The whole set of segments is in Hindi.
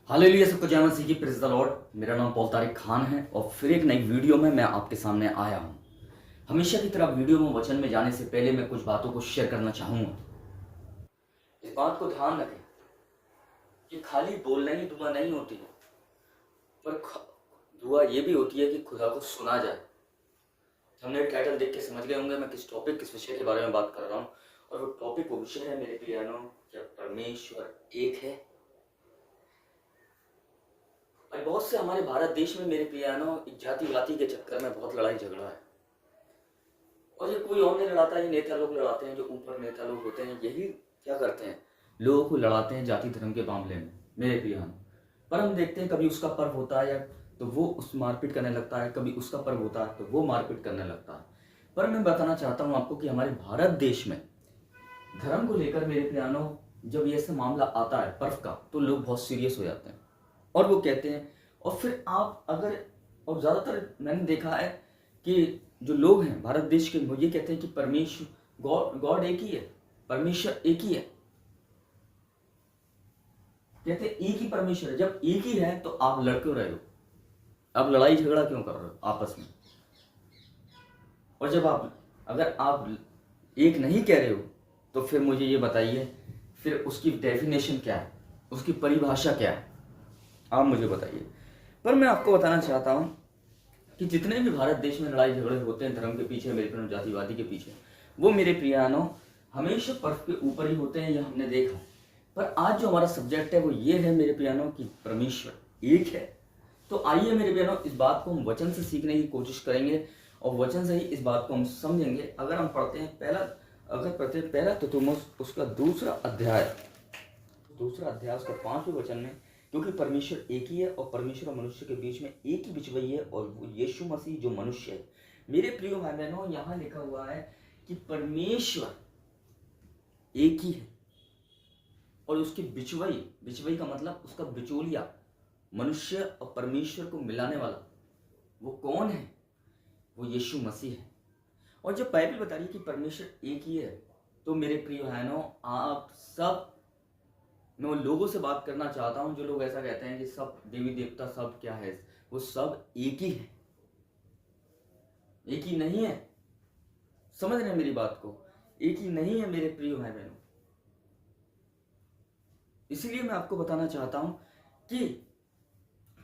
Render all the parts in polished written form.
हालेलुया, सबको जय मसीह की, प्रेज़ द लॉर्ड। मेरा नाम पॉल तारिक खान है और फिर एक नई वीडियो में मैं आपके सामने आया हूँ। हमेशा की तरह वीडियो में वचन में जाने से पहले मैं कुछ बातों को शेयर करना चाहूँगा। इस बात को ध्यान रखें कि खाली बोलना ही दुआ नहीं होती है, पर दुआ ये भी होती है कि खुदा को सुना जाए। हमने टाइटल देख के समझ गए होंगे मैं किस टॉपिक, किस विषय के बारे में बात कर रहा हूँ। और वो टॉपिक, वो विषय है मेरे प्रियानो, क्या परमेश्वर एक है। और बहुत से हमारे भारत देश में मेरे प्रियानो एक जातिवादी के चक्कर में बहुत लड़ाई झगड़ा है। और ये कोई और नहीं लड़ाता, ये नेता लोग लड़ाते हैं। जो ऊपर नेता लोग होते हैं यही क्या करते हैं, लोगों को लड़ाते हैं जाति धर्म के मामले में मेरे प्रियानो। पर हम देखते हैं कभी उसका पर्व होता है या तो वो उस मारपीट करने लगता है, कभी उसका पर्व होता है तो वो मारपीट करने लगता है। पर मैं बताना चाहता हूँ आपको कि हमारे भारत देश में धर्म को लेकर मेरे प्रियानो जब ये ऐसा मामला आता है पर्व का, तो लोग बहुत सीरियस हो जाते हैं और वो कहते हैं। और फिर आप अगर, और ज़्यादातर मैंने देखा है कि जो लोग हैं भारत देश के, वो ये कहते हैं कि परमेश्वर गॉड एक ही है, परमेश्वर एक ही है। कहते हैं एक ही परमेश्वर है। जब एक ही है तो आप लड़ क्यों रहे हो, आप लड़ाई झगड़ा क्यों कर रहे हो आपस में। और जब अगर आप एक नहीं कह रहे हो तो फिर मुझे ये बताइए, फिर उसकी डेफिनेशन क्या है, उसकी परिभाषा क्या है, आप मुझे बताइए। पर मैं आपको बताना चाहता हूं कि जितने भी भारत देश में लड़ाई झगड़े होते हैं धर्म के पीछे, मेरे प्रिय जातिवादी के पीछे, वो मेरे प्रियानो हमेशा पर्व के ऊपर ही होते हैं, यह हमने देखा। पर आज जो हमारा सब्जेक्ट है वो ये है मेरे प्रियानो कि परमेश्वर एक है। तो आइए मेरे प्रियानो, इस बात को हम वचन से सीखने की कोशिश करेंगे और वचन से ही इस बात को हम समझेंगे। अगर हम पढ़ते हैं पहला तुतुमुस उसका दूसरा अध्याय उसका 5वें वचन में, क्योंकि परमेश्वर एक ही है और परमेश्वर और मनुष्य के बीच में एक ही बिचवई है और वो यीशु मसीह जो मनुष्य है। मेरे प्रिय भाई बहनों, यहाँ लिखा हुआ है कि परमेश्वर एक ही है और उसकी बिचवई का मतलब उसका बिचौलिया, मनुष्य और परमेश्वर को मिलाने वाला वो कौन है, वो यीशु मसीह है। और जब बाइबल बता रही है कि परमेश्वर एक ही है, तो मेरे प्रिय बहनों, आप सब, मैं उन लोगों से बात करना चाहता हूं जो लोग ऐसा कहते हैं कि सब देवी देवता सब क्या है, वो सब एक ही है। एक ही नहीं है, समझ रहे हैं मेरी बात को, एक ही नहीं है मेरे प्रिय भाई बहनों। इसलिए मैं आपको बताना चाहता हूं कि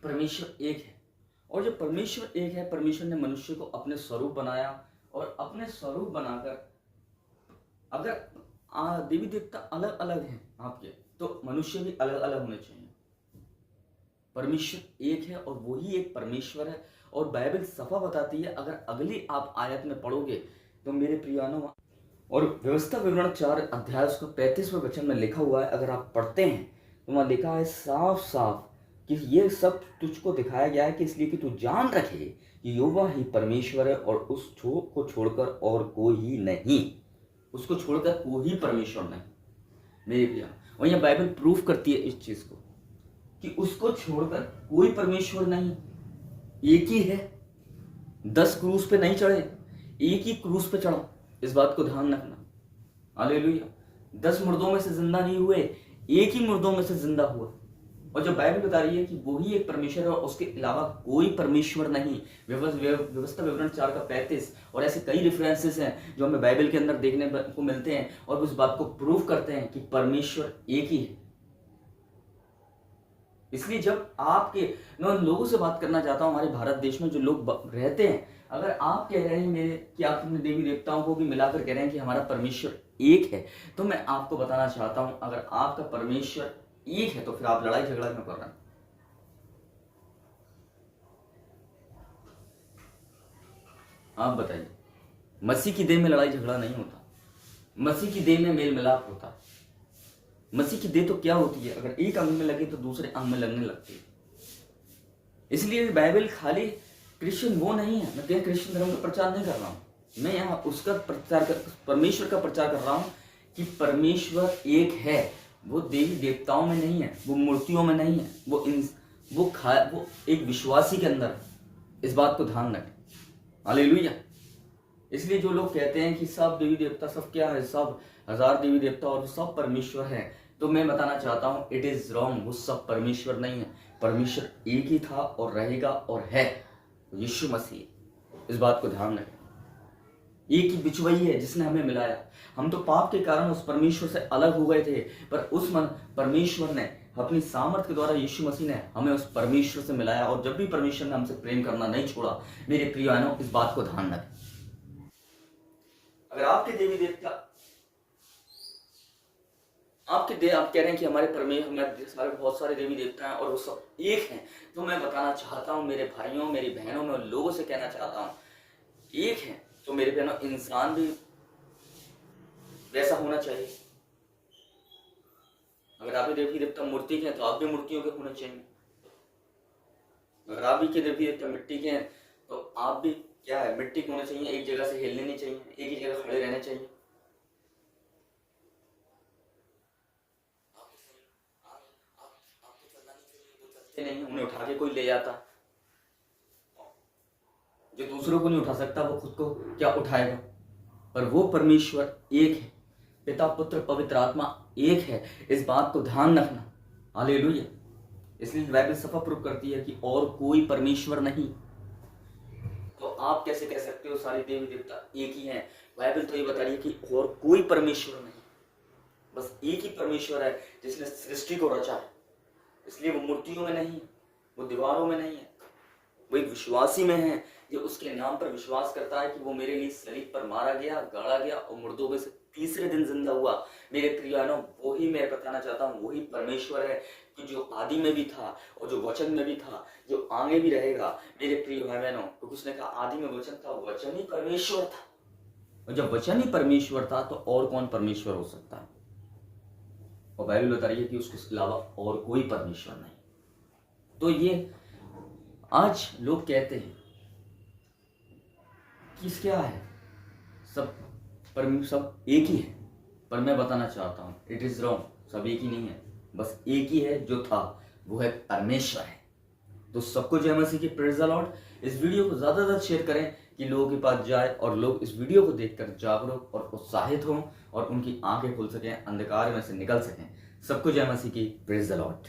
परमेश्वर एक है। और जब परमेश्वर एक है, परमेश्वर ने मनुष्य को अपने स्वरूप बनाया और अपने स्वरूप बनाकर, अगर देवी देवता अलग अलग हैं आपके, तो मनुष्य भी अलग अलग होने चाहिए। परमेश्वर एक है और वही एक परमेश्वर है। और बाइबल सफा बताती है, अगर अगली आप आयत में पढ़ोगे तो मेरे प्रियानो, और व्यवस्था विवरण 4 अध्याय उसका 35वें वचन में लिखा हुआ है, अगर आप पढ़ते हैं तो वहां लिखा है साफ साफ कि ये सब तुझको दिखाया गया है कि इसलिए कि तू जान रखे कि यहोवा ही परमेश्वर है और को छोड़कर और कोई ही नहीं, उसको छोड़कर कोई ही परमेश्वर नहीं मेरे प्रिया। और यह बाइबल प्रूफ करती है इस चीज को कि उसको छोड़कर कोई परमेश्वर नहीं, एक ही है। 10 क्रूस पे नहीं चढ़े, एक ही क्रूस पे चढ़ा, इस बात को ध्यान रखना। हालेलुया। 10 मुर्दों में से जिंदा नहीं हुए, एक ही मुर्दों में से जिंदा हुआ। और जब बाइबल बता रही है कि वही एक परमेश्वर है और उसके अलावा कोई परमेश्वर नहीं, व्यवस्था विवरण 4 का 35, और ऐसे कई रेफरेंसेस हैं जो हमें बाइबल के अंदर देखने को मिलते हैं और उस बात को प्रूव करते हैं कि परमेश्वर एक ही है। इसलिए जब मैं उन लोगों से बात करना चाहता हूं हमारे भारत देश में जो लोग रहते हैं, अगर आप कह रहे हैं मेरे कि आप अपने देवी देवताओं को भी मिलाकर कह रहे हैं कि हमारा परमेश्वर एक है, तो मैं आपको बताना चाहता हूं, अगर आपका परमेश्वर एक है तो फिर आप लड़ाई झगड़ा क्यों कर रहे हैं। आप बताइए, मसीह की देह में लड़ाई झगड़ा नहीं होता, मसीह की देह में मेल मिलाप होता है। मसीह की देह तो क्या होती है, अगर एक अंग में लगे तो दूसरे अंग में लगने लगती है। इसलिए बाइबल खाली क्रिश्चियन वो नहीं है, मैं क्रिश्चियन धर्म का प्रचार नहीं कर रहा हूं, मैं यहाँ उसका परमेश्वर का प्रचार कर रहा हूं कि परमेश्वर एक है। वो देवी देवताओं में नहीं है, वो मूर्तियों में नहीं है, वो एक विश्वासी के अंदर है। इस बात को ध्यान रखें। हालेलुया। इसलिए जो लोग कहते हैं कि सब देवी देवता सब क्या है, सब 1000 देवी देवता और सब परमेश्वर है, तो मैं बताना चाहता हूँ इट इज रॉन्ग, वो सब परमेश्वर नहीं है। परमेश्वर एक ही था और रहेगा और है, यीशु मसीह। इस बात को ध्यान रखें। एक ही बिचवई है जिसने हमें मिलाया। हम तो पाप के कारण उस परमेश्वर से अलग हो गए थे, पर उस परमेश्वर ने अपनी सामर्थ्य के द्वारा, यीशु मसीह ने हमें उस परमेश्वर से मिलाया। और जब भी परमेश्वर ने हमसे प्रेम करना नहीं छोड़ा, मेरे प्रिय बहनों, इस बात को ध्यान रखें। अगर आपके देवी देवता आप कह रहे हैं कि हमारे हमारे बहुत सारे देवी देवता हैं और वो सब एक हैं, तो मैं बताना चाहता हूँ मेरे भाइयों, मेरी बहनों, मैं उन लोगों से कहना चाहता हूँ एक है तो मेरे बहनों, इंसान भी वैसा होना चाहिए। अगर आप भी देवी देवता मूर्ति के हैं तो आप भी मूर्तियों के होने चाहिए। अगर आप भी के देवी देवता मिट्टी के हैं तो आप भी क्या है, मिट्टी के होने चाहिए। एक जगह से हिलने नहीं चाहिए, एक ही जगह खड़े रहने चाहिए। नहीं, उन्हें उठा के कोई ले जाता। जो दूसरों को नहीं उठा सकता वो खुद को क्या उठाएगा। पर वो परमेश्वर एक है, पिता पुत्र पवित्र आत्मा एक है। इस बात को ध्यान रखना। हालेलुया। इसलिए बाइबल सफा प्रूव करती है कि और कोई परमेश्वर नहीं। तो आप कैसे कह सकते हो सारी देवी देवता एक ही हैं? बाइबल तो ये बता रही है कि और कोई परमेश्वर नहीं, बस एक ही परमेश्वर है जिसने सृष्टि को रचा है। इसलिए वो मूर्तियों में नहीं है, वो दीवारों में नहीं है, वो एक विश्वासी में है जो उसके नाम पर विश्वास करता है कि वो मेरे लिए सलीब पर मारा गया, गाड़ा गया और मुर्दों में से तीसरे दिन जिंदा हुआ। मेरे प्रियजनों, वही मैं बताना चाहता हूँ, वही परमेश्वर है कि जो आदि में भी था और जो वचन में भी था, जो आगे भी रहेगा। मेरे प्रिय भाई बहनों, तो उसने कहा आदि में वचन था, वचन ही परमेश्वर था। और जब वचन ही परमेश्वर था तो और कौन परमेश्वर हो सकता है? और बाइबल बता रही है कि उसके अलावा और कोई परमेश्वर नहीं। तो ये आज लोग कहते हैं कि क्या है, सब एक ही है। पर मैं बताना चाहता हूँ इट इज रॉन्ग, सब एक ही नहीं है। बस एक ही है जो था, वो है परमेश्वर है। तो सबको जय मसीह की, प्रेज द लॉर्ड। इस वीडियो को ज्यादा से ज्यादा शेयर करें कि लोगों के पास जाए और लोग इस वीडियो को देखकर जागरूक और उत्साहित हों और उनकी आंखें खुल सकें, अंधकार में से निकल सकें। सबको जय मसीह की, प्रेज द लॉर्ड।